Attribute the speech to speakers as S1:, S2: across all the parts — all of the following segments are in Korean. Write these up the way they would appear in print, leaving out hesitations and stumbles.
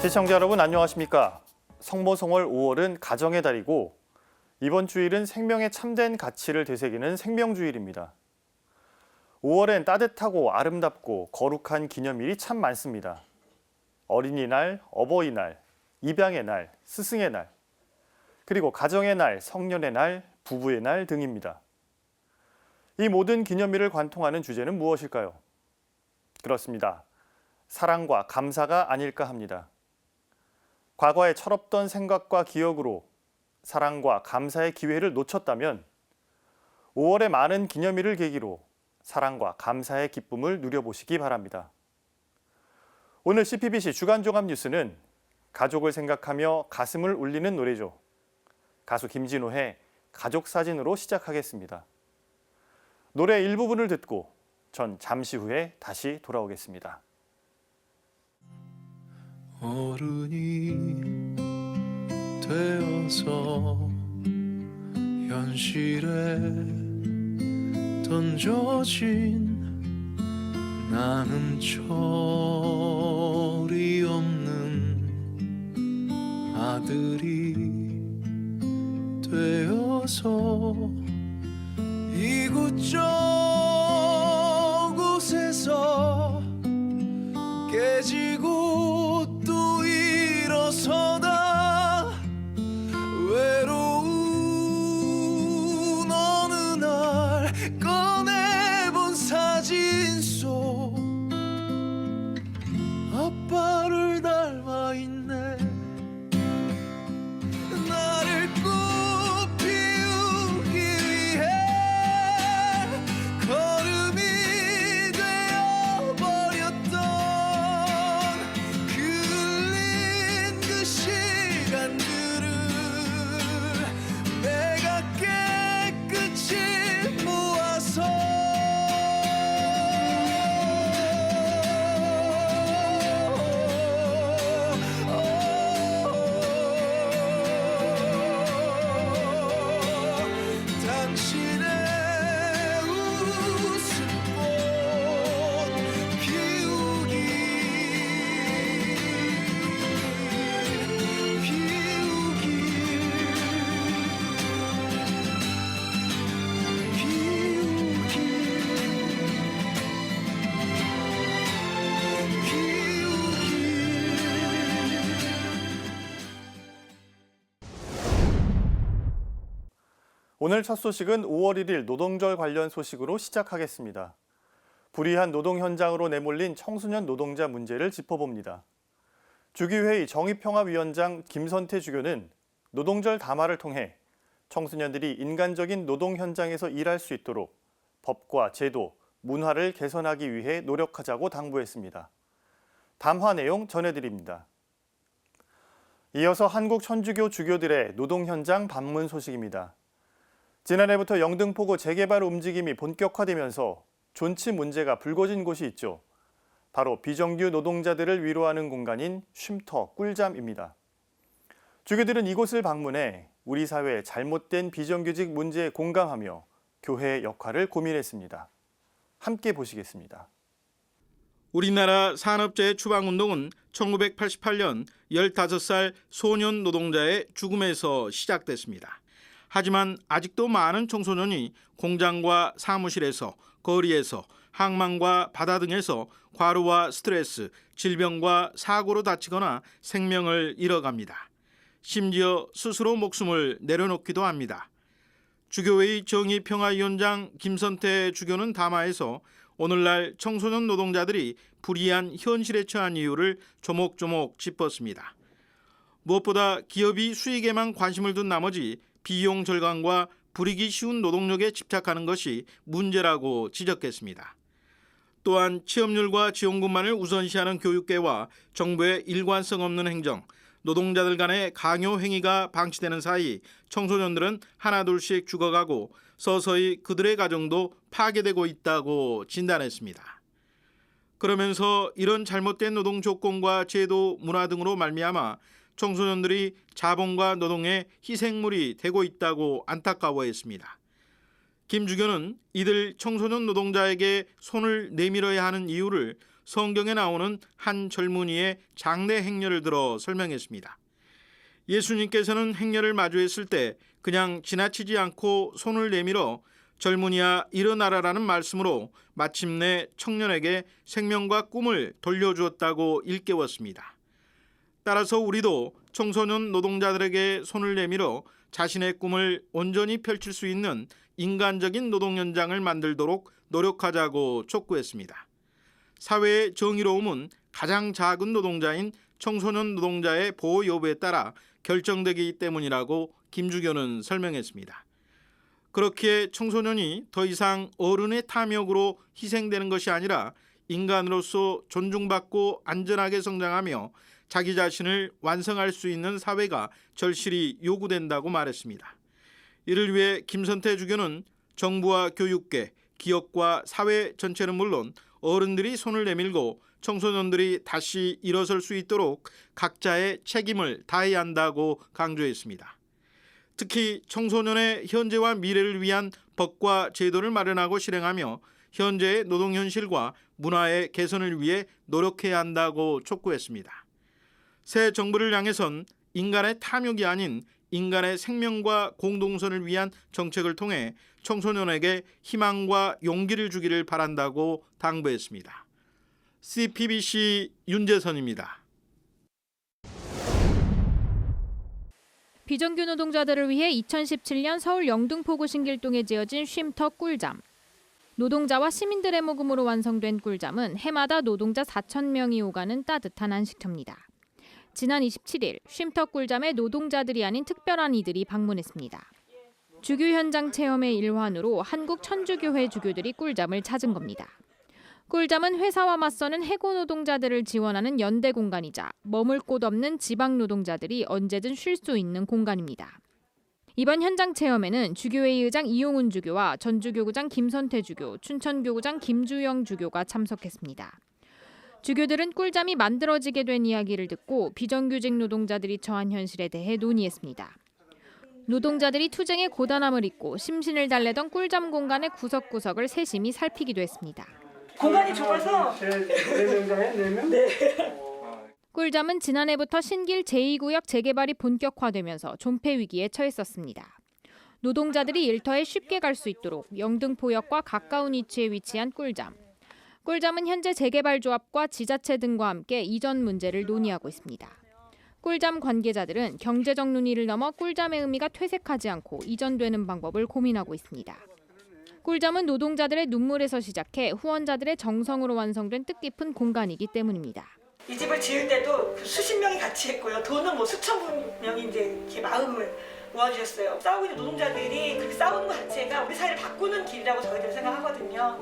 S1: 시청자 여러분 안녕하십니까? 성모성월 5월은 가정의 달이고 이번 주일은 생명의 참된 가치를 되새기는 생명주일입니다. 5월엔 따뜻하고 아름답고 거룩한 기념일이 참 많습니다. 어린이날, 어버이날, 입양의 날, 스승의 날, 그리고 가정의 날, 성년의 날, 부부의 날 등입니다. 이 모든 기념일을 관통하는 주제는 무엇일까요? 그렇습니다. 사랑과 감사가 아닐까 합니다. 과거의 철없던 생각과 기억으로 사랑과 감사의 기회를 놓쳤다면 5월의 많은 기념일을 계기로 사랑과 감사의 기쁨을 누려보시기 바랍니다. 오늘 CPBC 주간종합 뉴스는 가족을 생각하며 가슴을 울리는 노래죠. 가수 김진호의 가족 사진으로 시작하겠습니다. 노래 일부분을 듣고 전 잠시 후에 다시 돌아오겠습니다.
S2: 어른이 되어서 현실에 던져진 나는 철이 없는 아들이 되어서 이곳저곳에서 깨지고 또 일어서다 외로운 어느 날 꺼내본 사진 속 아빠를 닮아 있네. 나를 꽃 피우기 위해 걸음이 되어버렸던 그 흘린 그 시간들을 내가 깨끗이 모아서 당신의 웃음꽃 피우기
S1: 오늘 첫 소식은 5월 1일 노동절 관련 소식으로 시작하겠습니다. 불이한 노동 현장으로 내몰린 청소년 노동자 문제를 짚어봅니다. 주기회의 정의평화위원장 김선태 주교는 노동절 담화를 통해 청소년들이 인간적인 노동 현장에서 일할 수 있도록 법과 제도, 문화를 개선하기 위해 노력하자고 당부했습니다. 담화 내용 전해드립니다. 이어서 한국 천주교 주교들의 노동 현장 방문 소식입니다. 지난해부터 영등포구 재개발 움직임이 본격화되면서 존치 문제가 불거진 곳이 있죠. 바로 비정규 노동자들을 위로하는 공간인 쉼터 꿀잠입니다. 주교들은 이곳을 방문해 우리 사회의 잘못된 비정규직 문제에 공감하며 교회의 역할을 고민했습니다. 함께 보시겠습니다.
S3: 우리나라 산업재해 추방운동은 1988년 15살 소년 노동자의 죽음에서 시작됐습니다. 하지만 아직도 많은 청소년이 공장과 사무실에서, 거리에서, 항만과 바다 등에서 과로와 스트레스, 질병과 사고로 다치거나 생명을 잃어갑니다. 심지어 스스로 목숨을 내려놓기도 합니다. 주교회의 정의평화위원장 김선태 주교는 담화에서 오늘날 청소년 노동자들이 불이한 현실에 처한 이유를 조목조목 짚었습니다. 무엇보다 기업이 수익에만 관심을 둔 나머지 비용 절감과 불이기 쉬운 노동력에 집착하는 것이 문제라고 지적했습니다. 또한 취업률과 지원금만을 우선시하는 교육계와 정부의 일관성 없는 행정, 노동자들 간의 강요 행위가 방치되는 사이 청소년들은 하나둘씩 죽어가고 서서히 그들의 가정도 파괴되고 있다고 진단했습니다. 그러면서 이런 잘못된 노동 조건과 제도, 문화 등으로 말미암아 청소년들이 자본과 노동의 희생물이 되고 있다고 안타까워했습니다. 김 주교는 이들 청소년 노동자에게 손을 내밀어야 하는 이유를 성경에 나오는 한 젊은이의 장래 행렬을 들어 설명했습니다. 예수님께서는 행렬을 마주했을 때 그냥 지나치지 않고 손을 내밀어 젊은이야 일어나라라는 말씀으로 마침내 청년에게 생명과 꿈을 돌려주었다고 일깨웠습니다. 따라서 우리도 청소년 노동자들에게 손을 내밀어 자신의 꿈을 온전히 펼칠 수 있는 인간적인 노동 현장을 만들도록 노력하자고 촉구했습니다. 사회의 정의로움은 가장 작은 노동자인 청소년 노동자의 보호 여부에 따라 결정되기 때문이라고 김주교는 설명했습니다. 그렇기에 청소년이 더 이상 어른의 탐욕으로 희생되는 것이 아니라 인간으로서 존중받고 안전하게 성장하며 자기 자신을 완성할 수 있는 사회가 절실히 요구된다고 말했습니다. 이를 위해 김선태 주교는 정부와 교육계, 기업과 사회 전체는 물론 어른들이 손을 내밀고 청소년들이 다시 일어설 수 있도록 각자의 책임을 다해야 한다고 강조했습니다. 특히 청소년의 현재와 미래를 위한 법과 제도를 마련하고 실행하며 현재의 노동 현실과 문화의 개선을 위해 노력해야 한다고 촉구했습니다. 새 정부를 향해선 인간의 탐욕이 아닌 인간의 생명과 공동선을 위한 정책을 통해 청소년에게 희망과 용기를 주기를 바란다고 당부했습니다. CPBC 윤재선입니다.
S4: 비정규 노동자들을 위해 2017년 서울 영등포구 신길동에 지어진 쉼터 꿀잠. 노동자와 시민들의 모금으로 완성된 꿀잠은 해마다 노동자 4,000명이 오가는 따뜻한 안식처입니다. 지난 27일 쉼터 꿀잠에 노동자들이 아닌 특별한 이들이 방문했습니다. 주교 현장 체험의 일환으로 한국 천주교회 주교들이 꿀잠을 찾은 겁니다. 꿀잠은 회사와 맞서는 해고 노동자들을 지원하는 연대 공간이자 머물 곳 없는 지방 노동자들이 언제든 쉴 수 있는 공간입니다. 이번 현장 체험에는 주교회의 의장 이용훈 주교와 전주교구장 김선태 주교, 춘천교구장 김주영 주교가 참석했습니다. 주교들은 꿀잠이 만들어지게 된 이야기를 듣고 비정규직 노동자들이 처한 현실에 대해 논의했습니다. 노동자들이 투쟁의 고단함을 잊고 심신을 달래던 꿀잠 공간의 구석구석을 세심히 살피기도 했습니다.
S5: 공간이 좁아서
S4: 꿀잠은 지난해부터 신길 제2구역 재개발이 본격화되면서 존폐 위기에 처했었습니다. 노동자들이 일터에 쉽게 갈 수 있도록 영등포역과 가까운 위치에 위치한 꿀잠. 꿀잠은 현재 재개발조합과 지자체 등과 함께 이전 문제를 논의하고 있습니다. 꿀잠 관계자들은 경제적 논의를 넘어 꿀잠의 의미가 퇴색하지 않고 이전되는 방법을 고민하고 있습니다. 꿀잠은 노동자들의 눈물에서 시작해 후원자들의 정성으로 완성된 뜻깊은 공간이기 때문입니다.
S5: 이 집을 지을 때도 수십 명이 같이 했고요. 돈은 뭐 수천 명이 이제 이렇게 마음을 모아주셨어요. 싸우고 있는 노동자들이 그렇게 싸우는 것 자체가 우리 사회를 바꾸는 길이라고 저희들은 생각하거든요.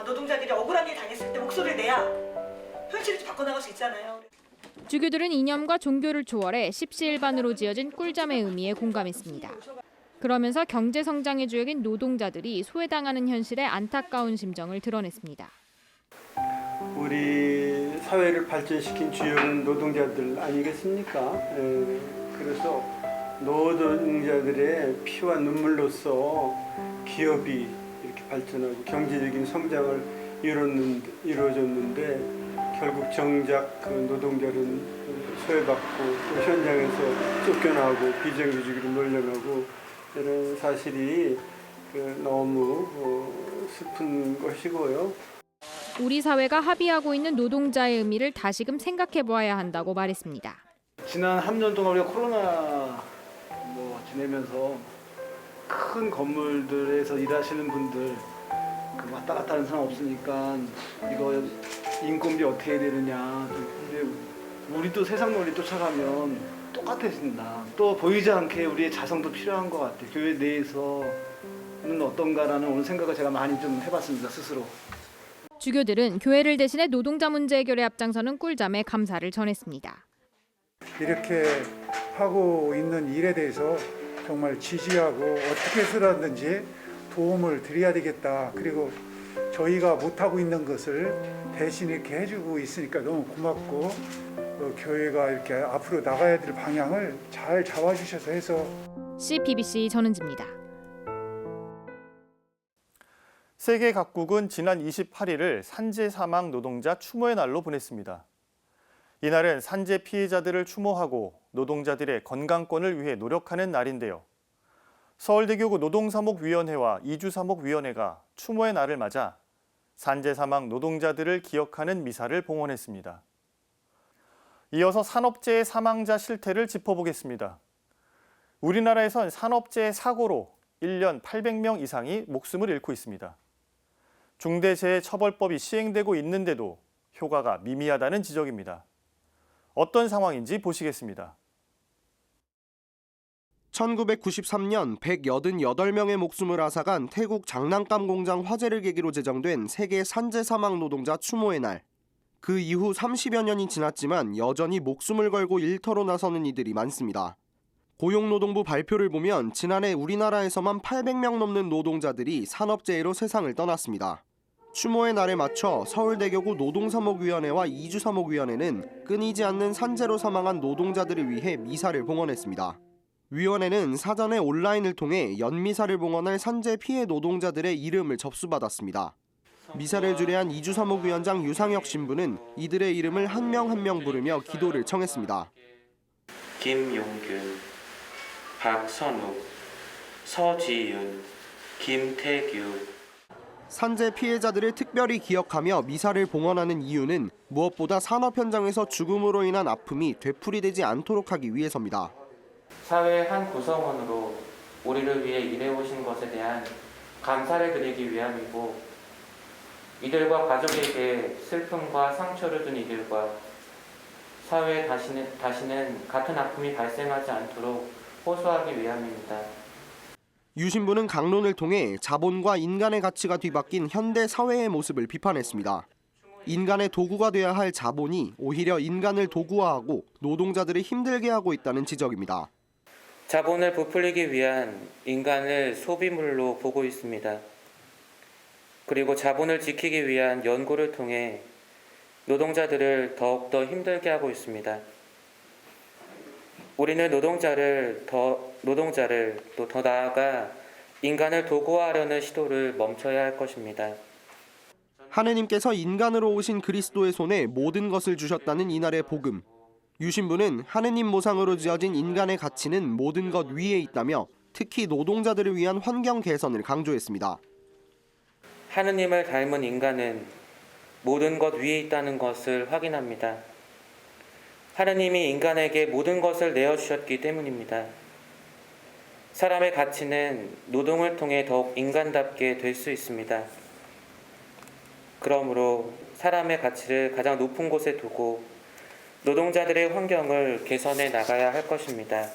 S5: 노동자들이 억울한 일 당했을 때 목소리를 내야 현실을 좀 바꿔나갈 수 있잖아요.
S4: 주교들은 이념과 종교를 초월해 십시일반으로 지어진 꿀잠의 의미에 공감했습니다. 그러면서 경제 성장의 주역인 노동자들이 소외당하는 현실에 안타까운 심정을 드러냈습니다.
S6: 우리 사회를 발전시킨 주역은 노동자들 아니겠습니까? 그래서 노동자들의 피와 눈물로서 기업이 이렇게 발전하고 경제적인 성장을 이루어졌는데 결국 정작 그 노동자는 소외받고 또 현장에서 쫓겨나고 비정규직으로 몰려가고 이런 사실이 너무 슬픈 것이고요.
S4: 우리 사회가 합의하고 있는 노동자의 의미를 다시금 생각해 보아야 한다고 말했습니다.
S7: 지난 3년 동안 우리가 코로나 지내면서 큰 건물들에서 일하시는 분들 왔다 갔다 하는 사람 없으니까 이거 인건비 어떻게 해야 되느냐. 근데 우리도 세상 논리 쫓아가면 똑같아진다. 또 보이지 않게 우리의 자성도 필요한 것 같아요. 교회 내에서는 어떤가라는 오늘 생각을 제가 많이 좀 해봤습니다, 스스로.
S4: 주교들은 교회를 대신해 노동자 문제 해결에 앞장서는 꿀잠에 감사를 전했습니다.
S8: 이렇게 하고 있는 일에 대해서 정말 지지하고 어떻게 해서라든지 도움을 드려야 되겠다. 그리고 저희가 못하고 있는 것을 대신 이렇게 해주고 있으니까 너무 고맙고 교회가 이렇게 앞으로 나가야 될 방향을 잘 잡아주셔서 해서
S4: CPBC 전은지입니다.
S1: 세계 각국은 지난 28일을 산재 사망 노동자 추모의 날로 보냈습니다. 이날은 산재 피해자들을 추모하고 노동자들의 건강권을 위해 노력하는 날인데요. 서울대교구 노동사목위원회와 이주사목위원회가 추모의 날을 맞아 산재 사망 노동자들을 기억하는 미사를 봉헌했습니다. 이어서 산업재해 사망자 실태를 짚어보겠습니다. 우리나라에선 산업재해 사고로 1년 800명 이상이 목숨을 잃고 있습니다. 중대재해처벌법이 시행되고 있는데도 효과가 미미하다는 지적입니다. 어떤 상황인지 보시겠습니다.
S9: 1993년 188명의 목숨을 앗아간 태국 장난감 공장 화재를 계기로 제정된 세계 산재 사망 노동자 추모의 날. 그 이후 30여 년이 지났지만 여전히 목숨을 걸고 일터로 나서는 이들이 많습니다. 고용노동부 발표를 보면 지난해 우리나라에서만 800명 넘는 노동자들이 산업재해로 세상을 떠났습니다. 추모의 날에 맞춰 서울대교구 노동사목위원회와 이주사목위원회는 끊이지 않는 산재로 사망한 노동자들을 위해 미사를 봉헌했습니다. 위원회는 사전에 온라인을 통해 연미사를 봉헌할 산재 피해 노동자들의 이름을 접수받았습니다. 미사를 주례한 이주사목위원장 유상혁 신부는 이들의 이름을 한 명 한 명 부르며 기도를 청했습니다.
S10: 김용균, 박선욱, 서지윤, 김태규.
S9: 산재 피해자들을 특별히 기억하며 미사를 봉헌하는 이유는 무엇보다 산업 현장에서 죽음으로 인한 아픔이 되풀이되지 않도록 하기 위해서입니다.
S10: 사회의 한 구성원으로 우리를 위해 일해오신 것에 대한 감사를 드리기 위함이고, 이들과 가족에게 슬픔과 상처를 준 이들과 사회에 다시는 같은 아픔이 발생하지 않도록 호소하기 위함입니다.
S9: 유 신부는 강론을 통해 자본과 인간의 가치가 뒤바뀐 현대 사회의 모습을 비판했습니다. 인간의 도구가 돼야 할 자본이 오히려 인간을 도구화하고 노동자들을 힘들게 하고 있다는 지적입니다.
S10: 자본을 부풀리기 위한 인간을 소비물로 보고 있습니다. 그리고 자본을 지키기 위한 연구를 통해 노동자들을 더욱더 힘들게 하고 있습니다. 우리는 노동자를 또 더 나아가 인간을 도구화하려는 시도를 멈춰야 할 것입니다.
S9: 하느님께서 인간으로 오신 그리스도의 손에 모든 것을 주셨다는 이날의 복음. 유 신부는 하느님 모상으로 지어진 인간의 가치는 모든 것 위에 있다며 특히 노동자들을 위한 환경 개선을 강조했습니다.
S10: 하느님을 닮은 인간은 모든 것 위에 있다는 것을 확인합니다. 하느님이 인간에게 모든 것을 내어주셨기 때문입니다. 사람의 가치는 노동을 통해 더욱 인간답게 될 수 있습니다. 그러므로 사람의 가치를 가장 높은 곳에 두고 노동자들의 환경을 개선해 나가야 할 것입니다.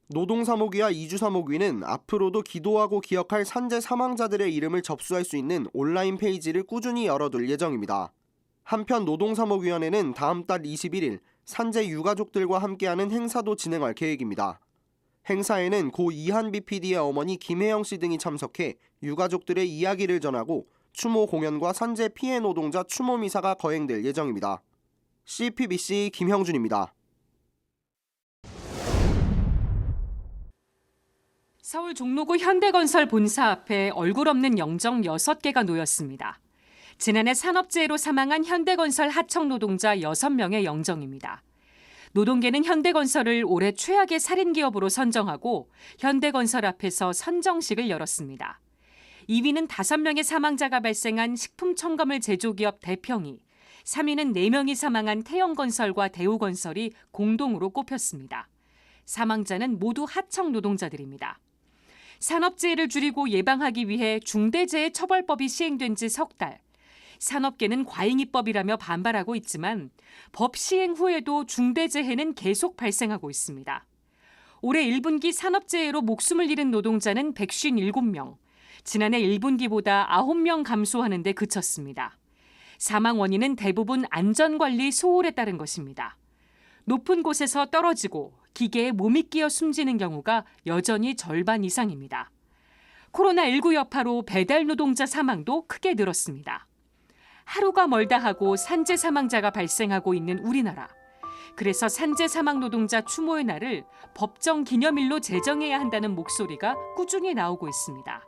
S9: 노동사목위와 이주사목위는 앞으로도 기도하고 기억할 산재 사망자들의 이름을 접수할 수 있는 온라인 페이지를 꾸준히 열어둘 예정입니다. 한편 노동사목위원회는 다음 달 21일 산재 유가족들과 함께하는 행사도 진행할 계획입니다. 행사에는 고 이한비 PD의 어머니 김혜영 씨 등이 참석해 유가족들의 이야기를 전하고 추모 공연과 산재 피해 노동자 추모 미사가 거행될 예정입니다. CPBC 김형준입니다.
S11: 서울 종로구 현대건설 본사 앞에 얼굴 없는 영정 6개가 놓였습니다. 지난해 산업재해로 사망한 현대건설 하청 노동자 6명의 영정입니다. 노동계는 현대건설을 올해 최악의 살인기업으로 선정하고 현대건설 앞에서 선정식을 열었습니다. 2위는 5명의 사망자가 발생한 식품첨가물 제조기업 대평이, 3위는 4명이 사망한 태영건설과 대우건설이 공동으로 꼽혔습니다. 사망자는 모두 하청 노동자들입니다. 산업재해를 줄이고 예방하기 위해 중대재해처벌법이 시행된 지 석 달. 산업계는 과잉입법이라며 반발하고 있지만 법 시행 후에도 중대재해는 계속 발생하고 있습니다. 올해 1분기 산업재해로 목숨을 잃은 노동자는 157명, 지난해 1분기보다 9명 감소하는 데 그쳤습니다. 사망 원인은 대부분 안전관리 소홀에 따른 것입니다. 높은 곳에서 떨어지고 기계에 몸이 끼어 숨지는 경우가 여전히 절반 이상입니다. 코로나19 여파로 배달 노동자 사망도 크게 늘었습니다. 하루가 멀다 하고 산재 사망자가 발생하고 있는 우리나라. 그래서 산재 사망 노동자 추모의 날을 법정 기념일로 제정해야 한다는 목소리가 꾸준히 나오고 있습니다.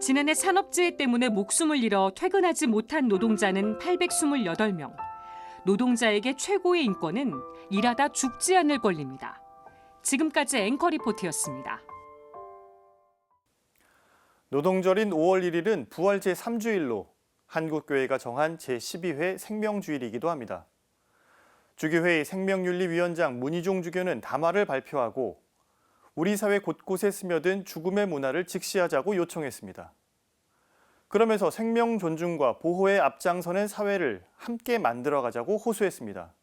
S11: 지난해 산업재해 때문에 목숨을 잃어 퇴근하지 못한 노동자는 828명. 노동자에게 최고의 인권은 일하다 죽지 않을 권리입니다. 지금까지 앵커 리포트였습니다.
S1: 노동절인 5월 1일은 부활 제3주일로 한국교회가 정한 제12회 생명주일이기도 합니다. 주교회의 생명윤리위원장 문희종 주교는 담화를 발표하고 우리 사회 곳곳에 스며든 죽음의 문화를 직시하자고 요청했습니다. 그러면서 생명 존중과 보호에 앞장서는 사회를 함께 만들어가자고 호소했습니다.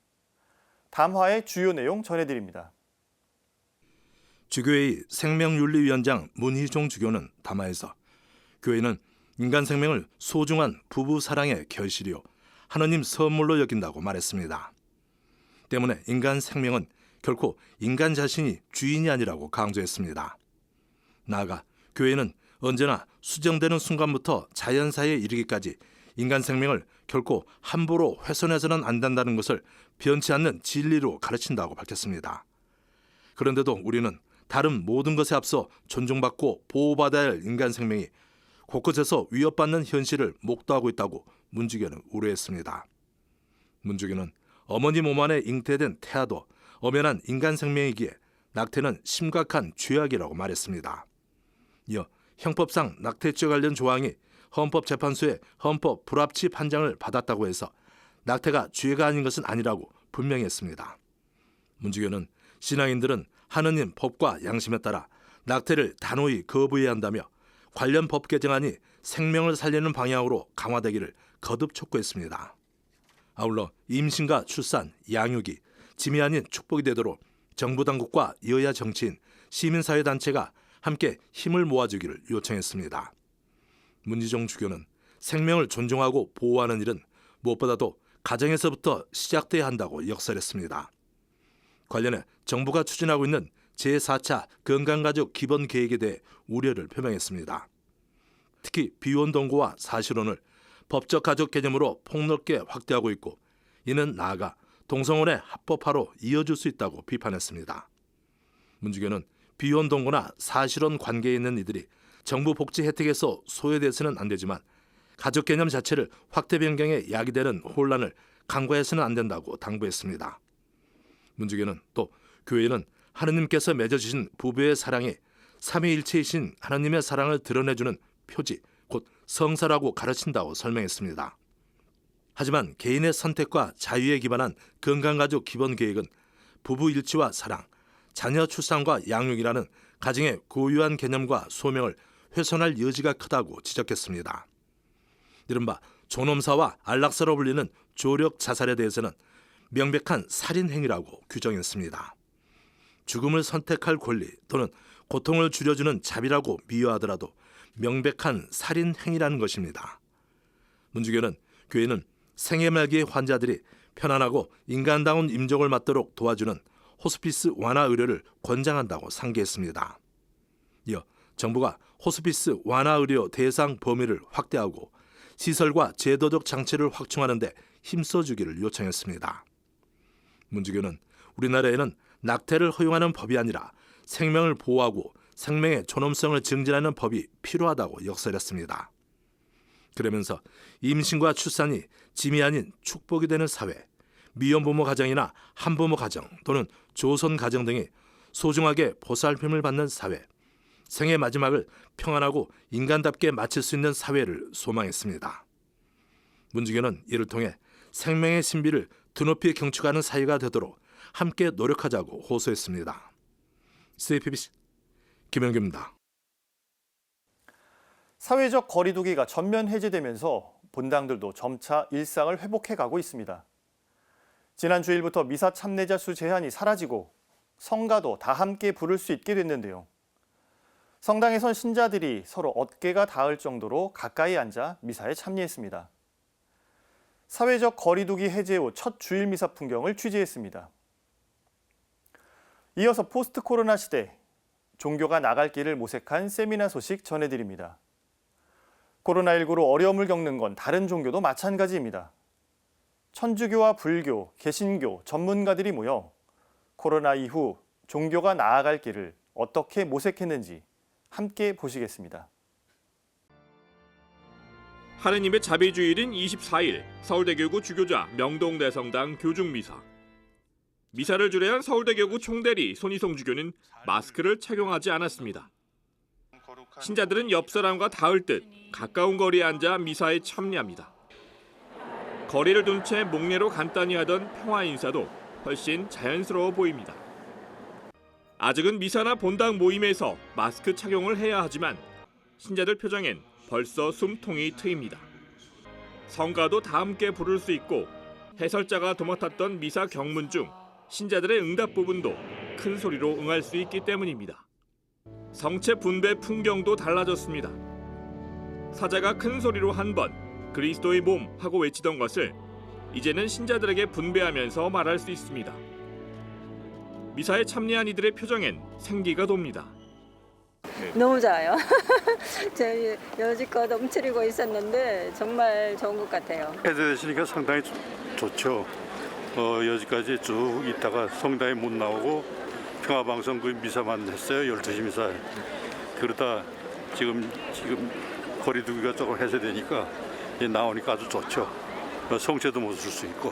S1: 담화의 주요 내용 전해드립니다.
S12: 주교회의 생명윤리위원장 문희종 주교는 담화에서 교회는 인간 생명을 소중한 부부 사랑의 결실이요 하느님 선물로 여긴다고 말했습니다. 때문에 인간 생명은 결코 인간 자신이 주인이 아니라고 강조했습니다. 나아가 교회는 언제나 수정되는 순간부터 자연사에 이르기까지 인간 생명을 결코 함부로 훼손해서는 안 된다는 것을 변치 않는 진리로 가르친다고 밝혔습니다. 그런데도 우리는 다른 모든 것에 앞서 존중받고 보호받아야 할 인간 생명이 곳곳에서 위협받는 현실을 목도하고 있다고 문주교는 우려했습니다. 문주교는 어머니 몸 안에 잉태된 태아도 엄연한 인간 생명이기에 낙태는 심각한 죄악이라고 말했습니다. 이어 형법상 낙태죄 관련 조항이 헌법재판소의 헌법 불합치 판정을 받았다고 해서 낙태가 죄가 아닌 것은 아니라고 분명히 했습니다. 문주교는 신앙인들은 하느님 법과 양심에 따라 낙태를 단호히 거부해야 한다며 관련 법 개정안이 생명을 살리는 방향으로 강화되기를 거듭 촉구했습니다. 아울러 임신과 출산, 양육이 짐이 아닌 축복이 되도록 정부 당국과 여야 정치인, 시민사회단체가 함께 힘을 모아주기를 요청했습니다. 문희종 주교는 생명을 존중하고 보호하는 일은 무엇보다도 가정에서부터 시작돼야 한다고 역설했습니다. 관련해 정부가 추진하고 있는 제4차 건강가족 기본계획에 대해 우려를 표명했습니다. 특히 비혼 동거와 사실혼을 법적 가족 개념으로 폭넓게 확대하고 있고 이는 나아가 동성혼의 합법화로 이어질 수 있다고 비판했습니다. 문주교는 비혼 동거나 사실혼 관계에 있는 이들이 정부 복지 혜택에서 소외돼서는 안 되지만 가족 개념 자체를 확대 변경에 야기되는 혼란을 간과해서는 안 된다고 당부했습니다. 문주교는 또 교회는 하느님께서 맺어주신 부부의 사랑이 삼위일체이신 하느님의 사랑을 드러내주는 표지, 곧 성사라고 가르친다고 설명했습니다. 하지만 개인의 선택과 자유에 기반한 건강가족 기본계획은 부부 일치와 사랑, 자녀 출산과 양육이라는 가정의 고유한 개념과 소명을 훼손할 여지가 크다고 지적했습니다. 이른바 존엄사와 안락사로 불리는 조력 자살에 대해서는 명백한 살인 행위라고 규정했습니다. 죽음을 선택할 권리 또는 고통을 줄여주는 자비라고 미화하더라도 명백한 살인 행위라는 것입니다. 문주교는 교회는 생애 말기의 환자들이 편안하고 인간다운 임종을 맞도록 도와주는 호스피스 완화 의료를 권장한다고 상기했습니다. 이어 정부가 호스피스 완화 의료 대상 범위를 확대하고 시설과 제도적 장치를 확충하는 데 힘써주기를 요청했습니다. 문주교는 우리나라에는 낙태를 허용하는 법이 아니라 생명을 보호하고 생명의 존엄성을 증진하는 법이 필요하다고 역설했습니다. 그러면서 임신과 출산이 짐이 아닌 축복이 되는 사회, 미혼부모 가정이나 한부모 가정 또는 조선 가정 등이 소중하게 보살핌을 받는 사회, 생의 마지막을 평안하고 인간답게 마칠 수 있는 사회를 소망했습니다. 문주교는 이를 통해 생명의 신비를 드높이 경축하는 사회가 되도록 함께 노력하자고 호소했습니다. CPBC 김영규입니다.
S1: 사회적 거리두기가 전면 해제되면서 본당들도 점차 일상을 회복해가고 있습니다. 지난 주일부터 미사 참례자 수 제한이 사라지고 성가도 다 함께 부를 수 있게 됐는데요. 성당에선 신자들이 서로 어깨가 닿을 정도로 가까이 앉아 미사에 참여했습니다. 사회적 거리두기 해제 후 첫 주일 미사 풍경을 취재했습니다. 이어서 포스트 코로나 시대, 종교가 나갈 길을 모색한 세미나 소식 전해드립니다. 코로나19로 어려움을 겪는 건 다른 종교도 마찬가지입니다. 천주교와 불교, 개신교, 전문가들이 모여 코로나 이후 종교가 나아갈 길을 어떻게 모색했는지 함께 보시겠습니다.
S13: 하느님의 자비주일인 24일 서울대교구 주교자 명동대성당 교중미사. 미사를 주례한 서울대교구 총대리 손희송 주교는 마스크를 착용하지 않았습니다. 신자들은 옆 사람과 닿을 듯 가까운 거리에 앉아 미사에 참여합니다. 거리를 둔 채 목례로 간단히 하던 평화 인사도 훨씬 자연스러워 보입니다. 아직은 미사나 본당 모임에서 마스크 착용을 해야 하지만 신자들 표정엔 벌써 숨통이 트입니다. 성가도 다 함께 부를 수 있고 해설자가 도맡았던 미사 경문 중 신자들의 응답 부분도 큰 소리로 응할 수 있기 때문입니다. 성체 분배 풍경도 달라졌습니다. 사자가 큰 소리로 한 번 그리스도의 몸 하고 외치던 것을 이제는 신자들에게 분배하면서 말할 수 있습니다. 미사에 참여한 이들의 표정엔 생기가 돕니다.
S14: 너무 좋아요. 저희 여지껏 움츠리고 있었는데 정말 좋은 것 같아요.
S6: 해제되시니까 상당히 좋죠. 여기까지 쭉 있다가 성당에 못 나오고 평화방송 그 미사만 했어요. 12시 미사. 그러다 지금 거리두기가 조금 해제되니까 나오니까 아주 좋죠. 성체도 못 쓸 수 있고.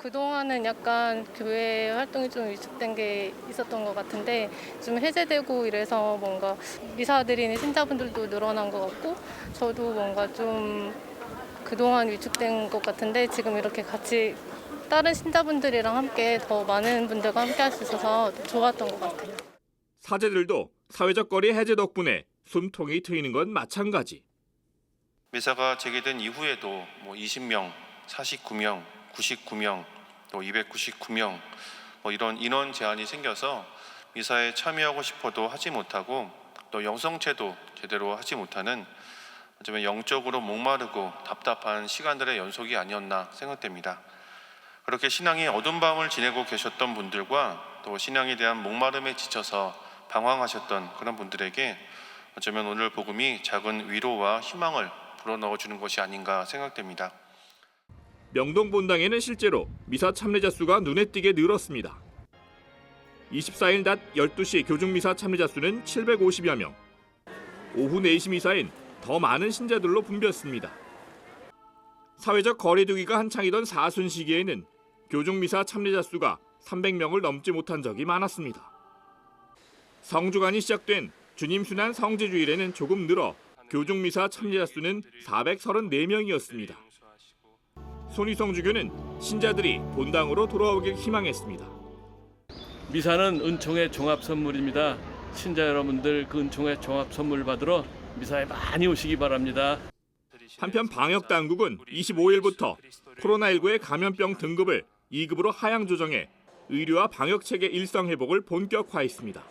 S15: 그동안은 약간 교회 활동이 좀 위축된 게 있었던 것 같은데 좀 해제되고 이래서 뭔가 미사 드리는 신자분들도 늘어난 것 같고 저도 뭔가 좀 그동안 위축된 것 같은데 지금 이렇게 같이 다른 신자분들이랑 함께 더 많은 분들과 함께 할 수 있어서 좋았던 것 같아요.
S13: 사제들도 사회적 거리 해제 덕분에 숨통이 트이는 건 마찬가지.
S16: 미사가 재개된 이후에도 20명, 49명, 99명, 또 299명 이런 인원 제한이 생겨서 미사에 참여하고 싶어도 하지 못하고 또 영성체도 제대로 하지 못하는 어쩌면 영적으로 목마르고 답답한 시간들의 연속이 아니었나 생각됩니다. 그렇게 신앙의 어두운 밤을 지내고 계셨던 분들과 또 신앙에 대한 목마름에 지쳐서 방황하셨던 그런 분들에게 어쩌면 오늘 복음이 작은 위로와 희망을 불어넣어주는 것이 아닌가 생각됩니다.
S13: 명동 본당에는 실제로 미사 참례자 수가 눈에 띄게 늘었습니다. 24일 낮 12시 교중미사 참례자 수는 750여 명. 오후 4시 미사엔 더 많은 신자들로 붐볐습니다. 사회적 거리두기가 한창이던 사순 시기에는 교중미사 참례자 수가 300명을 넘지 못한 적이 많았습니다. 성주간이 시작된 주님 순환 성지주일에는 조금 늘어 교중미사 참례자 수는 434명이었습니다. 손희성 주교는 신자들이 본당으로 돌아오길 희망했습니다.
S17: 미사는 은총의 종합 선물입니다. 신자 여러분들 그 은총의 종합 선물 받으러 미사에 많이 오시기 바랍니다.
S13: 한편 방역 당국은 25일부터 코로나19의 감염병 등급을 2급으로 하향 조정해 의료와 방역 체계 일상 회복을 본격화했습니다.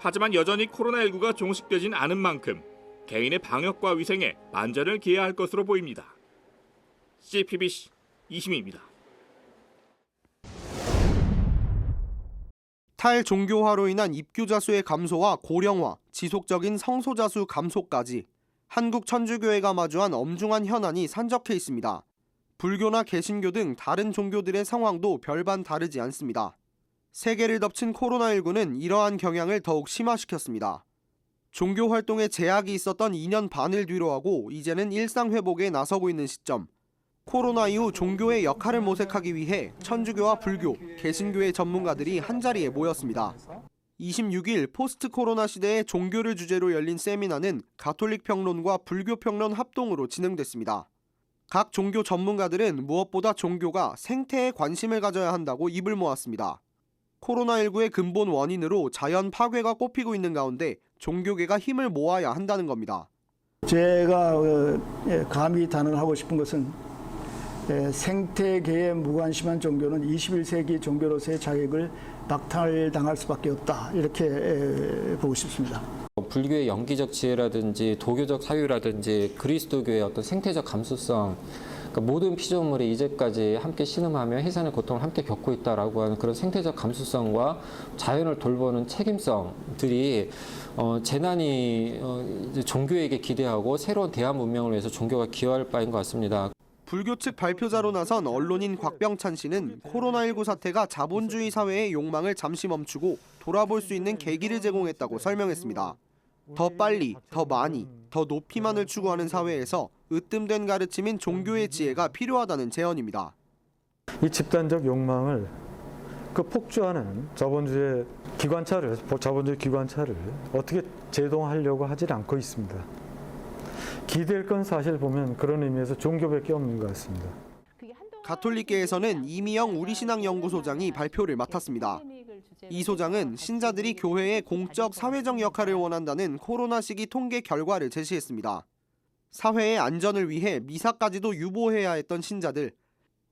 S13: 하지만 여전히 코로나19가 종식되진 않은 만큼 개인의 방역과 위생에 만전을 기해야 할 것으로 보입니다. CPBC 이시민입니다.
S9: 탈종교화로 인한 입교자 수의 감소와 고령화, 지속적인 성소자 수 감소까지 한국 천주교회가 마주한 엄중한 현안이 산적해 있습니다. 불교나 개신교 등 다른 종교들의 상황도 별반 다르지 않습니다. 세계를 덮친 코로나19는 이러한 경향을 더욱 심화시켰습니다. 종교 활동에 제약이 있었던 2년 반을 뒤로하고 이제는 일상 회복에 나서고 있는 시점. 코로나 이후 종교의 역할을 모색하기 위해 천주교와 불교, 개신교의 전문가들이 한자리에 모였습니다. 26일 포스트 코로나 시대의 종교를 주제로 열린 세미나는 가톨릭 평론과 불교 평론 합동으로 진행됐습니다. 각 종교 전문가들은 무엇보다 종교가 생태에 관심을 가져야 한다고 입을 모았습니다. 코로나19의 근본 원인으로 자연 파괴가 꼽히고 있는 가운데 종교계가 힘을 모아야 한다는 겁니다.
S18: 제가 감히 단언하고 싶은 것은 생태계에 무관심한 종교는 21세기 종교로서의 자격을 박탈당할 수밖에 없다. 이렇게 보고 싶습니다.
S19: 불교의 영기적 지혜라든지 도교적 사유라든지 그리스도교의 어떤 생태적 감수성, 그러니까 모든 피조물이 이제까지 함께 신음하며 해산의 고통을 함께 겪고 있다라고 하는 그런 생태적 감수성과 자연을 돌보는 책임성들이 재난이 종교에게 기대하고 새로운 대화 문명을 위해서 종교가 기여할 바인 것 같습니다.
S9: 불교 측 발표자로 나선 언론인 곽병찬 씨는 코로나19 사태가 자본주의 사회의 욕망을 잠시 멈추고 돌아볼 수 있는 계기를 제공했다고 설명했습니다. 더 빨리, 더 많이, 더 높이만을 추구하는 사회에서 으뜸된 가르침인 종교의 지혜가 필요하다는 제언입니다.
S20: 이 집단적 욕망을 폭주하는 저번주의 기관차를 어떻게 제동하려고 하질 않고 있습니다. 기댈 건 사실 보면 그런 의미에서 종교밖에 없는 것 같습니다.
S9: 가톨릭계에서는 이미영 우리신앙연구소장이 발표를 맡았습니다. 이 소장은 신자들이 교회의 공적 사회적 역할을 원한다는 코로나 시기 통계 결과를 제시했습니다. 사회의 안전을 위해 미사까지도 유보해야 했던 신자들,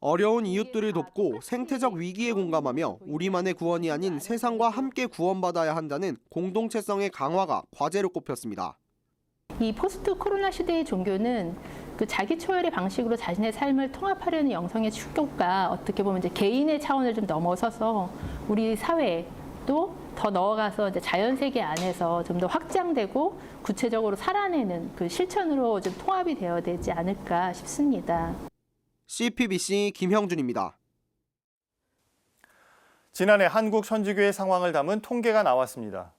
S9: 어려운 이웃들을 돕고 생태적 위기에 공감하며 우리만의 구원이 아닌 세상과 함께 구원받아야 한다는 공동체성의 강화가 과제로 꼽혔습니다.
S21: 이 포스트 코로나 시대의 종교는 그 자기 초월의 방식으로 자신의 삶을 통합하려는 영성의 축복과 어떻게 보면 이제 개인의 차원을 좀 넘어서서 우리 사회도 더 넣어가서 이제 자연 세계 안에서 좀 더 확장되고 구체적으로 살아내는 그 실천으로 좀 통합이 되어야 되지 않을까 싶습니다.
S9: CPBC 김형준입니다.
S1: 지난해 한국 천주교의 상황을 담은 통계가 나왔습니다.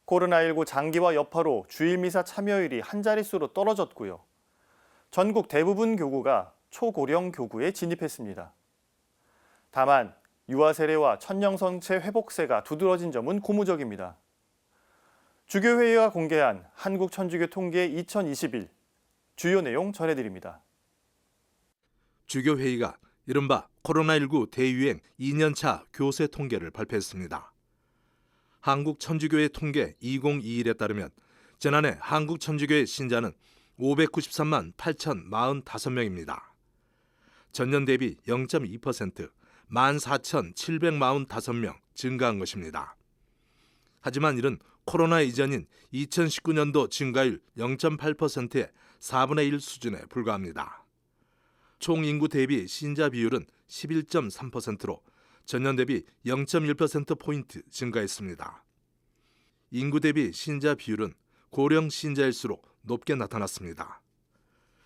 S1: 코로나19 장기화 여파로 주일미사 참여율이 한 자릿수로 떨어졌고요. 전국 대부분 교구가 초고령 교구에 진입했습니다. 다만 유아 세례와 천년성체 회복세가 두드러진 점은 고무적입니다. 주교회의가 공개한 한국 천주교 통계 2021 주요 내용 전해드립니다.
S12: 주교회의가 이른바 코로나19 대유행 2년차 교세 통계를 발표했습니다. 한국 천주교회 통계 2021에 따르면 지난해 한국 천주교회 신자는 593만 8,045명입니다. 전년 대비 0.2%, 14,745명 증가한 것입니다. 하지만 이는 코로나 이전인 2019년도 증가율 0.8%의 4분의 1 수준에 불과합니다. 총 인구 대비 신자 비율은 11.3%로 전년 대비 0.1%포인트 증가했습니다. 인구 대비 신자 비율은 고령 신자일수록 높게 나타났습니다.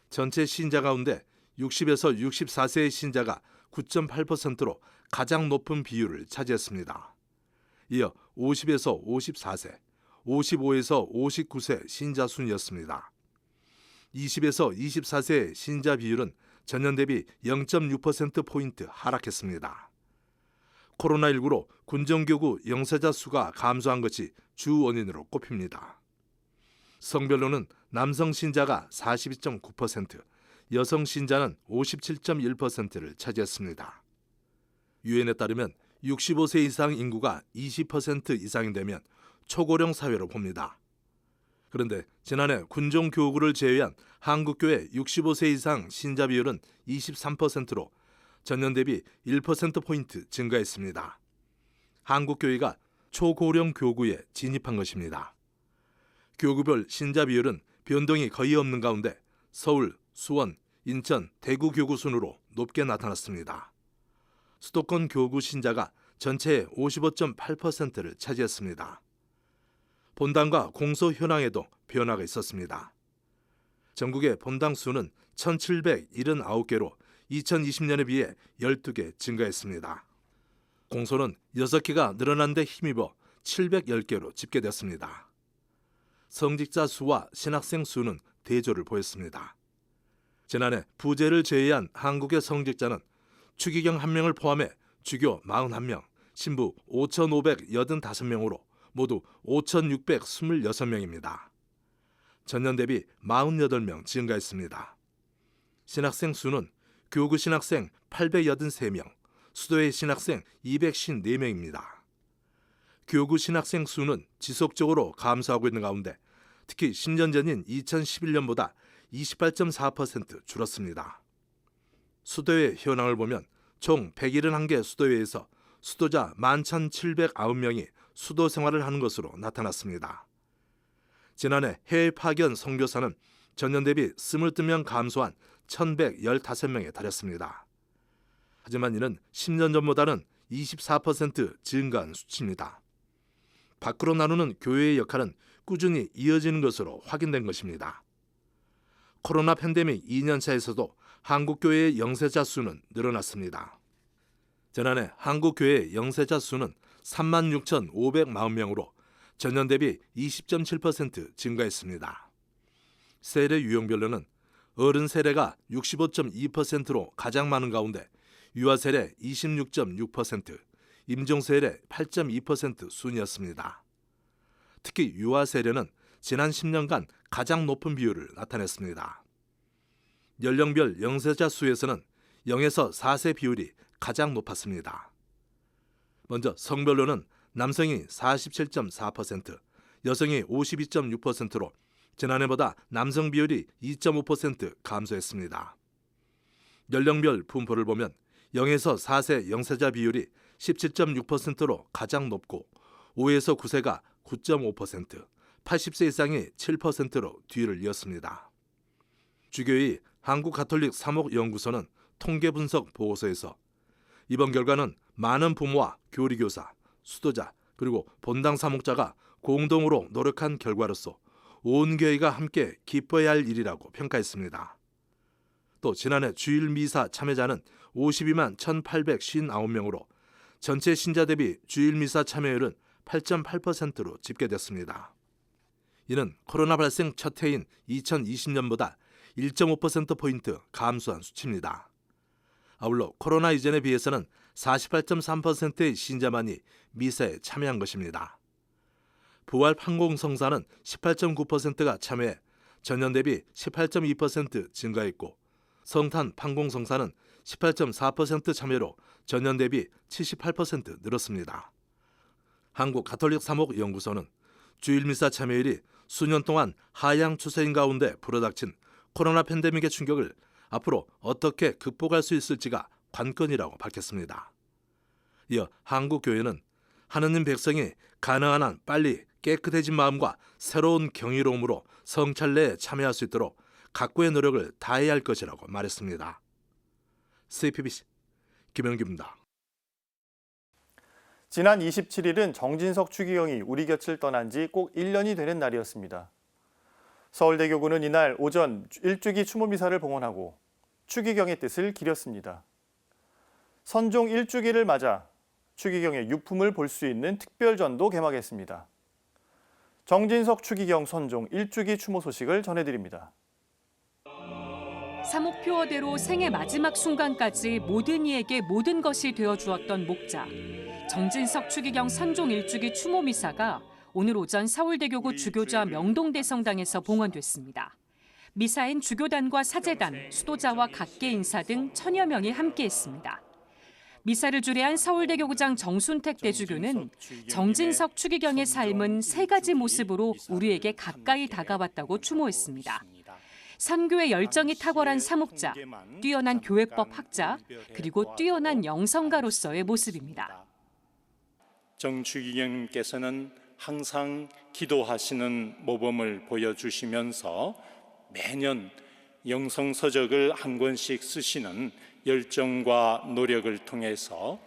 S12: 전체 신자 가운데 60에서 64세의 신자가 9.8%로 가장 높은 비율을 차지했습니다. 이어 50에서 54세, 55에서 59세 신자 순이었습니다. 20에서 24세의 신자 비율은 전년 대비 0.6%포인트 하락했습니다. 코로나19로 군정교구 영세자 수가 감소한 것이 주 원인으로 꼽힙니다. 성별로는 남성 신자가 42.9%, 여성 신자는 57.1%를 차지했습니다. 유엔에 따르면 65세 이상 인구가 20% 이상이 되면 초고령 사회로 봅니다. 그런데 지난해 군종교구를 제외한 한국교회 65세 이상 신자 비율은 23%로 전년 대비 1%포인트 증가했습니다. 한국교회가 초고령 교구에 진입한 것입니다. 교구별 신자 비율은 변동이 거의 없는 가운데 서울, 수원, 인천, 대구 교구 순으로 높게 나타났습니다. 수도권 교구 신자가 전체의 55.8%를 차지했습니다. 본당과 공소 현황에도 변화가 있었습니다. 전국의 본당 수는 1,779개로 2020년에 비해 12개 증가했습니다. 공소는 6개가 늘어난 데 힘입어 710개로 집계됐습니다. 성직자 수와 신학생 수는 대조를 보였습니다. 지난해 부재를 제외한 한국의 성직자는 추기경 1명을 포함해 주교 41명, 신부 5,585명으로 모두 5,626명입니다. 전년 대비 48명 증가했습니다. 신학생 수는 교구 신학생 883명, 수도회 신학생 254명입니다. 교구 신학생 수는 지속적으로 감소하고 있는 가운데 특히 10년 전인 2011년보다 28.4% 줄었습니다. 수도회 현황을 보면 총 171개 수도회에서 수도자 11,709명이 수도 생활을 하는 것으로 나타났습니다. 지난해 해외 파견 선교사는 전년 대비 22명 감소한 1,115명에 달했습니다. 하지만 이는 10년 전보다는 24% 증가한 수치입니다. 밖으로 나누는 교회의 역할은 꾸준히 이어지는 것으로 확인된 것입니다. 코로나 팬데믹 2년차에서도 한국교회의 영세자 수는 늘어났습니다. 지난해 한국교회 영세자 수는 36,540명으로 전년 대비 20.7% 증가했습니다. 세례 유형별로는 어른 세례가 65.2%로 가장 많은 가운데 유아 세례 26.6%, 임종 세례 8.2% 순이었습니다. 특히 유아 세례는 지난 10년간 가장 높은 비율을 나타냈습니다. 연령별 영세자 수에서는 0에서 4세 비율이 가장 높았습니다. 먼저 성별로는 남성이 47.4%, 여성이 52.6%로 지난해보다 남성 비율이 2.5% 감소했습니다. 연령별 분포를 보면 0에서 4세 영세자 비율이 17.6%로 가장 높고 5에서 9세가 9.5%, 80세 이상이 7%로 뒤를 이었습니다. 주교의 한국가톨릭 사목연구소는 통계 분석 보고서에서 이번 결과는 많은 부모와 교리교사, 수도자 그리고 본당 사목자가 공동으로 노력한 결과로서 온 교회가 함께 기뻐해야 할 일이라고 평가했습니다. 또 지난해 주일 미사 참여자는 52만 1,859명으로 전체 신자 대비 주일 미사 참여율은 8.8%로 집계됐습니다. 이는 코로나 발생 첫 해인 2020년보다 1.5%포인트 감소한 수치입니다. 아울러 코로나 이전에 비해서는 48.3%의 신자만이 미사에 참여한 것입니다. 부활 판공성사는 18.9%가 참여해 전년 대비 18.2% 증가했고 성탄 판공성사는 18.4% 참여로 전년 대비 78% 늘었습니다. 한국가톨릭사목연구소는 주일미사 참여율이 수년 동안 하향 추세인 가운데 불어닥친 코로나 팬데믹의 충격을 앞으로 어떻게 극복할 수 있을지가 관건이라고 밝혔습니다. 이어 한국교회는 하느님 백성이 가능한 한 빨리 깨끗해진 마음과 새로운 경이로움으로 성찬례에 참여할 수 있도록 각고의 노력을 다해야 할 것이라고 말했습니다. CPBC 김영규입니다.
S1: 지난 27일은 정진석 추기경이 우리 곁을 떠난 지 꼭 1년이 되는 날이었습니다. 서울대교구는 이날 오전 일주기 추모미사를 봉헌하고 추기경의 뜻을 기렸습니다. 선종 일주기를 맞아 추기경의 유품을 볼 수 있는 특별전도 개막했습니다. 정진석 추기경 선종 일주기 추모 소식을 전해드립니다.
S11: 사목표어대로 생의 마지막 순간까지 모든 이에게 모든 것이 되어주었던 목자. 정진석 추기경 선종 일주기 추모 미사가 오늘 오전 서울대교구 주교자 명동대성당에서 봉헌됐습니다. 미사엔 주교단과 사제단, 수도자와 각계 인사 등 1000여 명이 함께했습니다. 미사를 주례한 서울대교구장 정순택 대주교는 정진석 추기경의 삶은 세 가지 모습으로 우리에게 가까이 다가왔다고 추모했습니다. 선교의 열정이 탁월한 사목자, 뛰어난 교회법 학자, 그리고 뛰어난 영성가로서의 모습입니다.
S2: 정 추기경님께서는 항상 기도하시는 모범을 보여주시면서 매년 영성서적을 한 권씩 쓰시는 열정과 노력을 통해서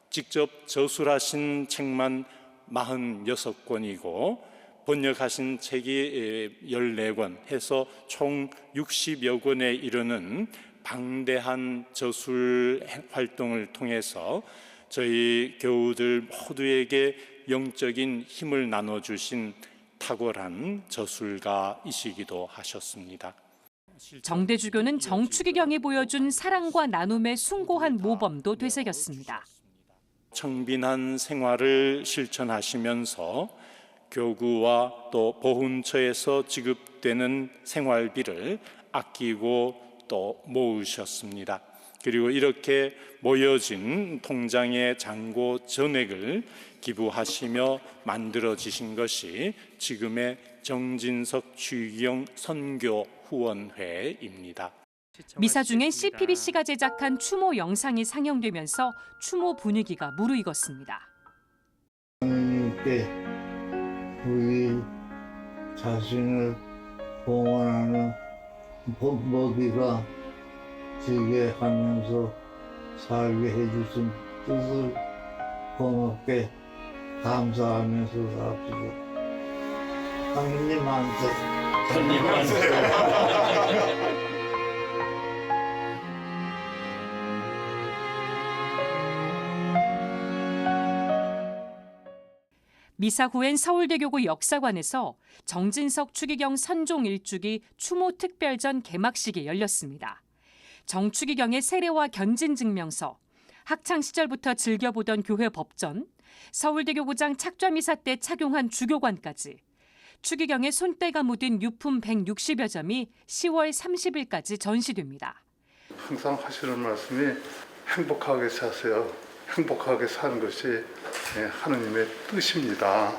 S2: 직접 저술하신 책만 46권이고 번역하신 책이 14권 해서 총 60여 권에 이르는 방대한 저술 활동을 통해서 저희 교우들 모두에게 영적인 힘을 나눠주신 탁월한 저술가이시기도 하셨습니다.
S11: 정대주교는 정추기경이 보여준 사랑과 나눔의 숭고한 모범도 되새겼습니다.
S2: 청빈한 생활을 실천하시면서 교구와 또 보훈처에서 지급되는 생활비를 아끼고 또 모으셨습니다. 그리고 이렇게 모여진 통장의 잔고 전액을 기부하시며 만들어지신 것이 지금의 정진석 추기경 선교 후원회입니다.
S11: 미사 중에 CPBC가 제작한 추모 영상이 상영되면서 추모 분위기가 무르익었습니다.
S22: 하나님께 우리 자신을 봉헌하는 본보기가 지게 하면서 살게 해주신 뜻을 고맙게 감사하면서 삽시다. 하느님한테
S11: 미사 후엔 서울대교구 역사관에서 정진석 추기경 선종 일주기 추모 특별전 개막식이 열렸습니다. 정추기경의 세례와 견진 증명서, 학창 시절부터 즐겨보던 교회 법전, 서울대교구장 착좌미사 때 착용한 주교관까지 추기경의 손때가 묻은 유품 160여 점이 10월 30일까지 전시됩니다.
S3: 항상 하시는 말씀이 행복하게 사세요. 행복하게 사는 것이 하느님의 뜻입니다.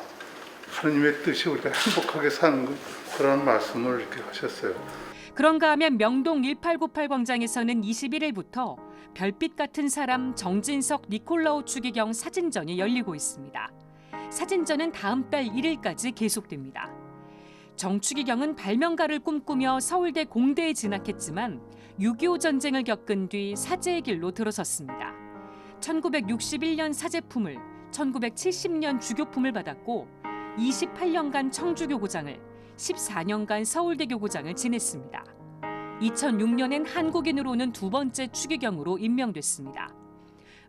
S3: 하느님의 뜻이 우리가 행복하게 사는 거라는 말씀을 이렇게 하셨어요.
S11: 그런가 하면 명동 1898 광장에서는 21일부터 별빛 같은 사람 정진석 니콜라우 추기경 사진전이 열리고 있습니다. 사진전은 다음 달 1일까지 계속됩니다. 정추기경은 발명가를 꿈꾸며 서울대 공대에 진학했지만 6.25 전쟁을 겪은 뒤 사제의 길로 들어섰습니다. 1961년 사제품을, 1970년 주교품을 받았고 28년간 청주교구장을, 14년간 서울대교구장을 지냈습니다. 2006년엔 한국인으로는 두 번째 추기경으로 임명됐습니다.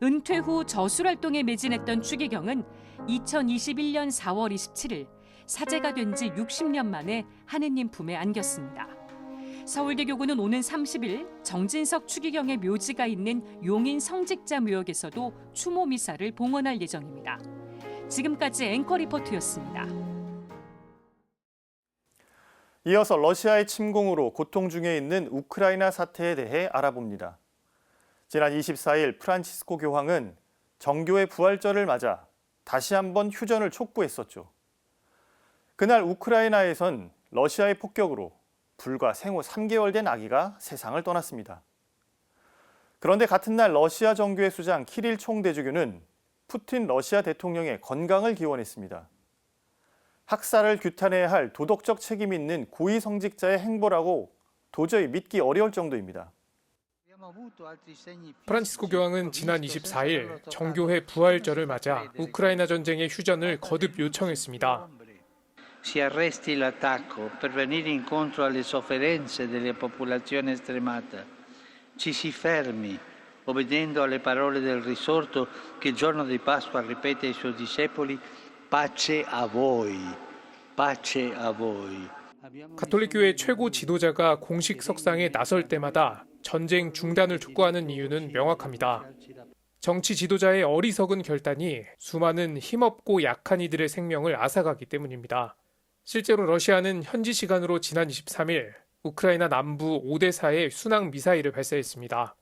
S11: 은퇴 후 저술활동에 매진했던 추기경은 2021년 4월 27일 사제가 된 지 60년 만에 하느님 품에 안겼습니다. 서울대교구는 오는 30일 정진석 추기경의 묘지가 있는 용인 성직자 묘역에서도 추모 미사를 봉헌할 예정입니다. 지금까지 앵커 리포트였습니다.
S1: 이어서 러시아의 침공으로 고통 중에 있는 우크라이나 사태에 대해 알아봅니다. 지난 24일 프란치스코 교황은 정교의 부활절을 맞아 다시 한번 휴전을 촉구했었죠. 그날 우크라이나에선 러시아의 폭격으로 불과 생후 3개월 된 아기가 세상을 떠났습니다. 그런데 같은 날 러시아 정교회 수장 키릴 총대주교는 푸틴 러시아 대통령의 건강을 기원했습니다. 학살을 규탄해야 할 도덕적 책임 있는 고위성직자의 행보라고 도저히 믿기 어려울 정도입니다.
S5: 프란치스코 교황은 지난 24일 정교회 부활절을 맞아 우크라이나 전쟁의 휴전을 거듭 요청했습니다.
S23: Si arresti l'attacco per venire incontro alle sofferenze della popolazione stremata. Ci si fermi, obbedendo alle parole del risorto che il giorno di Pasqua ripete ai suoi discepoli, pace a voi, pace a voi.
S5: 가톨릭교회 최고 지도자가 공식 석상에 나설 때마다 전쟁 중단을 촉구하는 이유는 명확합니다. 정치 지도자의 어리석은 결단이 수많은 힘없고 약한 이들의 생명을 앗아가기 때문입니다. 실제로 러시아는 현지 시간으로 지난 23일 우크라이나 남부 오데사에 순항 미사일을 발사했습니다.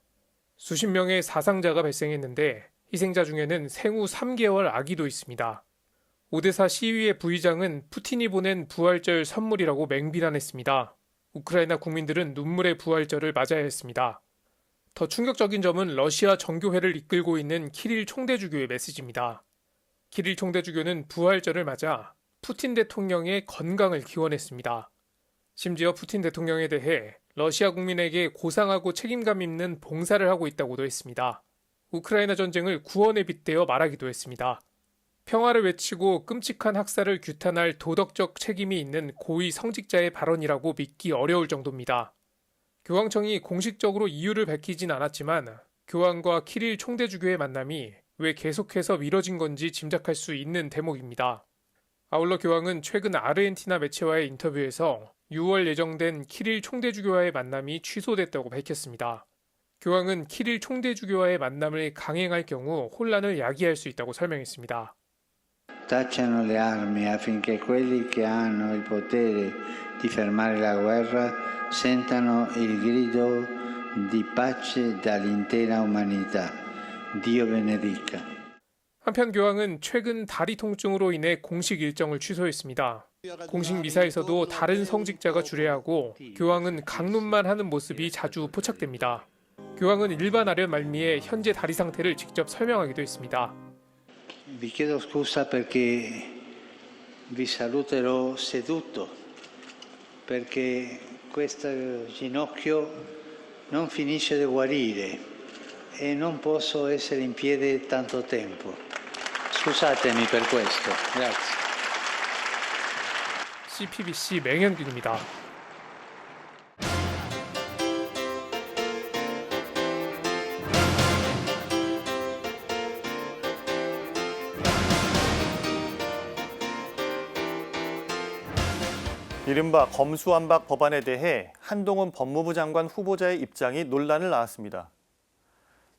S5: 수십 명의 사상자가 발생했는데 희생자 중에는 생후 3개월 아기도 있습니다. 오데사 시위의 부의장은 푸틴이 보낸 부활절 선물이라고 맹비난했습니다. 우크라이나 국민들은 눈물의 부활절을 맞아야 했습니다. 더 충격적인 점은 러시아 정교회를 이끌고 있는 키릴 총대주교의 메시지입니다. 키릴 총대주교는 부활절을 맞아 푸틴 대통령의 건강을 기원했습니다. 심지어 푸틴 대통령에 대해 러시아 국민에게 고상하고 책임감 있는 봉사를 하고 있다고도 했습니다. 우크라이나 전쟁을 구원에 빗대어 말하기도 했습니다. 평화를 외치고 끔찍한 학살을 규탄할 도덕적 책임이 있는 고위 성직자의 발언이라고 믿기 어려울 정도입니다. 교황청이 공식적으로 이유를 밝히진 않았지만 교황과 키릴 총대주교의 만남이 왜 계속해서 미뤄진 건지 짐작할 수 있는 대목입니다. 아울러 교황은 최근 아르헨티나 매체와의 인터뷰에서 6월 예정된 키릴 총대주교와의 만남이 취소됐다고 밝혔습니다. 교황은 키릴 총대주교와의 만남을 강행할 경우 혼란을 야기할 수 있다고 설명했습니다.
S23: Tacciano le armi affinché quelli che hanno il potere di fermare la guerra sentano il grido di pace dall'intera umanità. Dio benedica.
S5: 한편 교황은 최근 다리 통증으로 인해 공식 일정을 취소했습니다. 공식 미사에서도 다른 성직자가 주례하고 교황은 강론만 하는 모습이 자주 포착됩니다. 교황은 일반 아련 말미에 현재 다리 상태를 직접 설명하기도 했습니다.
S23: Vi chiedo scusa perché vi saluterò seduto, perché questo ginocchio non finisce di guarire e non posso essere in piedi tanto tempo. Scusatemi per questo. Grazie.
S5: CPBC 맹현균입니다.
S1: 이른바 검수완박 법안에 대해 한동훈 법무부 장관 후보자의 입장이 논란을 낳았습니다.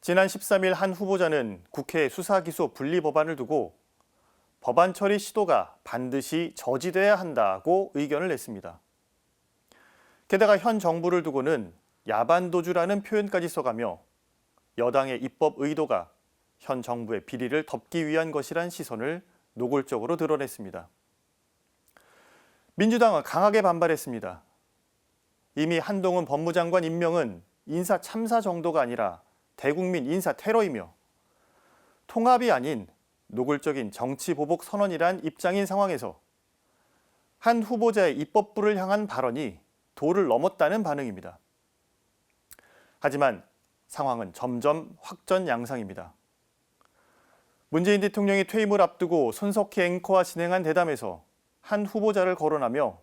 S1: 지난 13일 한 후보자는 국회 수사기소 분리 법안을 두고 법안 처리 시도가 반드시 저지돼야 한다고 의견을 냈습니다. 게다가 현 정부를 두고는 야반도주라는 표현까지 써가며 여당의 입법 의도가 현 정부의 비리를 덮기 위한 것이란 시선을 노골적으로 드러냈습니다. 민주당은 강하게 반발했습니다. 이미 한동훈 법무장관 임명은 인사 참사 정도가 아니라 대국민 인사 테러이며 통합이 아닌 노골적인 정치 보복 선언이란 입장인 상황에서 한 후보자의 입법부를 향한 발언이 도를 넘었다는 반응입니다. 하지만 상황은 점점 확전 양상입니다. 문재인 대통령이 퇴임을 앞두고 손석희 앵커와 진행한 대담에서 한 후보자를 거론하며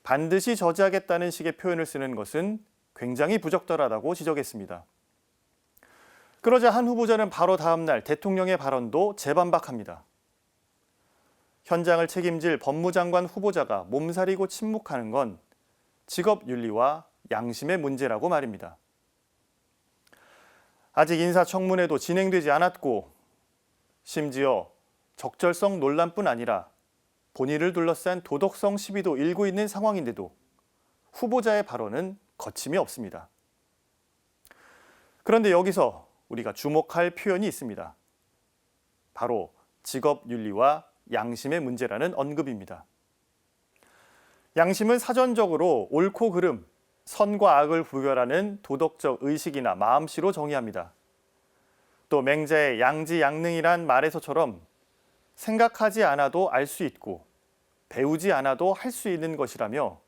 S1: 반드시 저지하겠다는 식의 표현을 쓰는 것은 굉장히 부적절하다고 지적했습니다. 그러자 한 후보자는 바로 다음 날 대통령의 발언도 재반박합니다. 현장을 책임질 법무장관 후보자가 몸살이고 침묵하는 건 직업윤리와 양심의 문제라고 말입니다. 아직 인사청문회도 진행되지 않았고 심지어 적절성 논란뿐 아니라 본인을 둘러싼 도덕성 시비도 일고 있는 상황인데도 후보자의 발언은 거침이 없습니다. 그런데 여기서 우리가 주목할 표현이 있습니다. 바로 직업윤리와 양심의 문제라는 언급입니다. 양심은 사전적으로 옳고 그름, 선과 악을 구별하는 도덕적 의식이나 마음씨로 정의합니다. 또 맹자의 양지양능이란 말에서처럼 생각하지 않아도 알 수 있고 배우지 않아도 할 수 있는 것이라며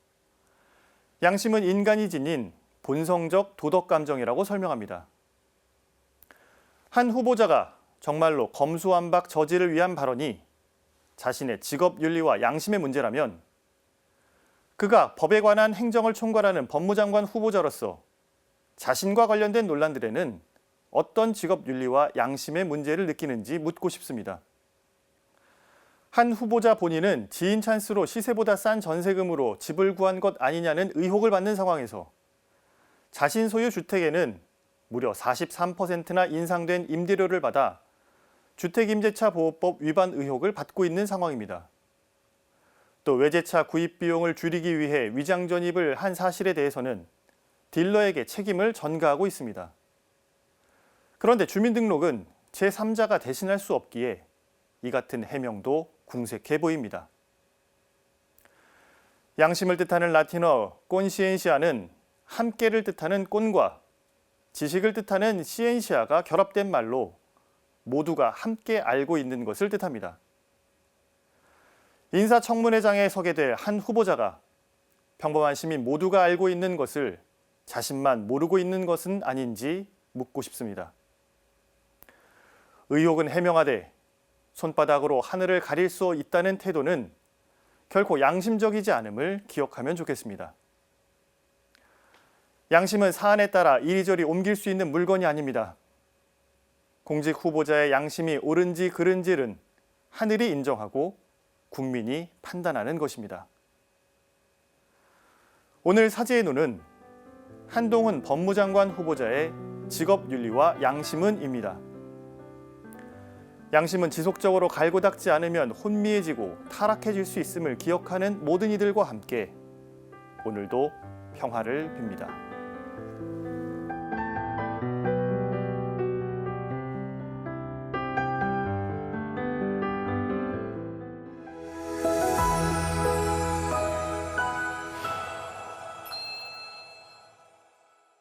S1: 양심은 인간이 지닌 본성적 도덕감정이라고 설명합니다. 한 후보자가 정말로 검수완박 저지를 위한 발언이 자신의 직업윤리와 양심의 문제라면 그가 법에 관한 행정을 총괄하는 법무장관 후보자로서 자신과 관련된 논란들에는 어떤 직업윤리와 양심의 문제를 느끼는지 묻고 싶습니다. 한 후보자 본인은 지인 찬스로 시세보다 싼 전세금으로 집을 구한 것 아니냐는 의혹을 받는 상황에서 자신 소유 주택에는 무려 43%나 인상된 임대료를 받아 주택임대차 보호법 위반 의혹을 받고 있는 상황입니다. 또 외제차 구입 비용을 줄이기 위해 위장 전입을 한 사실에 대해서는 딜러에게 책임을 전가하고 있습니다. 그런데 주민등록은 제3자가 대신할 수 없기에 이 같은 해명도 궁색해 보입니다. 양심을 뜻하는 라틴어 콘시엔시아는 함께를 뜻하는 콘과 지식을 뜻하는 시엔시아가 결합된 말로 모두가 함께 알고 있는 것을 뜻합니다. 인사청문회장에 서게 될 한 후보자가 평범한 시민 모두가 알고 있는 것을 자신만 모르고 있는 것은 아닌지 묻고 싶습니다. 의혹은 해명하되 손바닥으로 하늘을 가릴 수 있다는 태도는 결코 양심적이지 않음을 기억하면 좋겠습니다. 양심은 사안에 따라 이리저리 옮길 수 있는 물건이 아닙니다. 공직 후보자의 양심이 옳은지 그른지는 하늘이 인정하고 국민이 판단하는 것입니다. 오늘 사제의 눈은 한동훈 법무장관 후보자의 직업윤리와 양심은입니다. 양심은 지속적으로 갈고 닦지 않으면 혼미해지고 타락해질 수 있음을 기억하는 모든 이들과 함께 오늘도 평화를 빕니다.